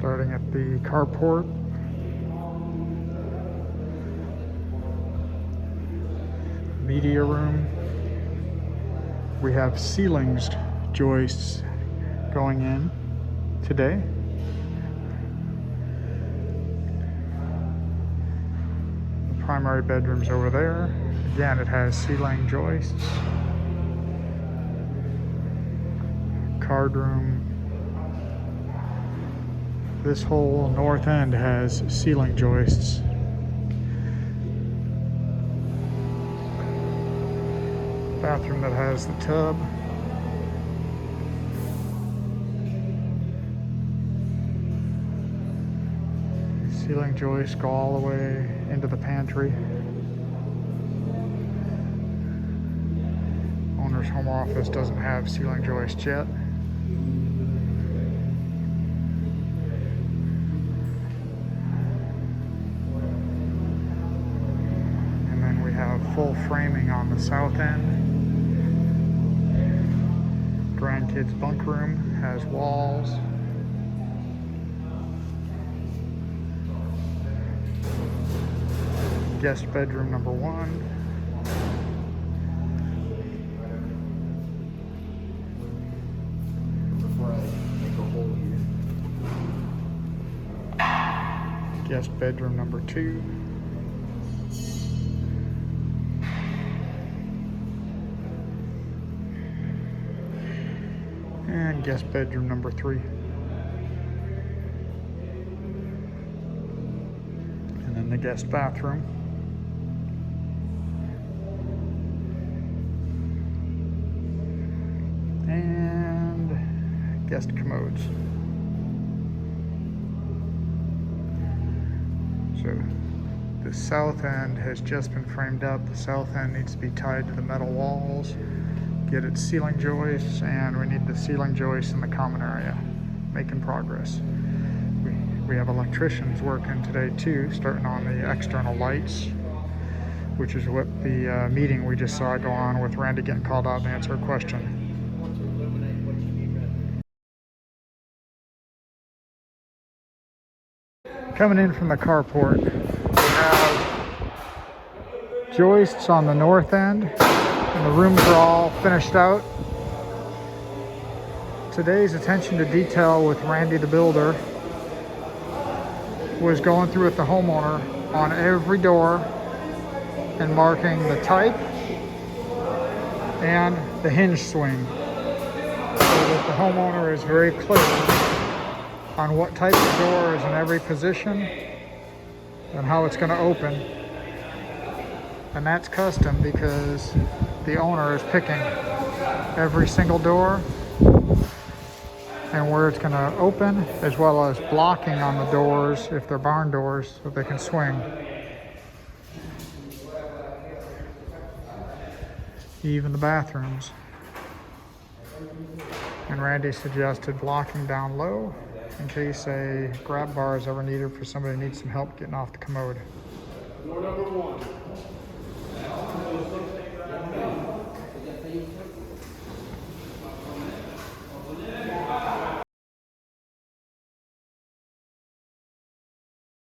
Starting at the carport. Media room. We have ceilings joists going in today. The primary bedroom's over there. Again, it has ceiling joists. Card room. This whole north end has ceiling joists. Bathroom that has the tub. Ceiling joists go all the way into the pantry. Owner's home office doesn't have ceiling joists yet. And then we have full framing on the south end. Grandkids' bunk room has walls. Guest bedroom number 1. Guest bedroom number 2. And guest bedroom number 3. And then the guest bathroom. And guest commodes. So the south end has just been framed up. The south end needs to be tied to the metal walls, get its ceiling joists, and we need the ceiling joists in the common area. Making progress. We have electricians working today too, starting on the external lights, which is what the meeting we just saw go on with Randy getting called out to answer a question. Coming in from the carport, we have joists on the north end, and the rooms are all finished out. Today's attention to detail with Randy the builder was going through with the homeowner on every door and marking the type and the hinge swing, so that the homeowner is very clear on what type of door is in every position and how it's going to open. And that's custom because the owner is picking every single door and where it's going to open, as well as blocking on the doors if they're barn doors so they can swing. Even the bathrooms. And Randy suggested blocking down low in case a grab bar is ever needed for somebody who needs some help getting off the commode.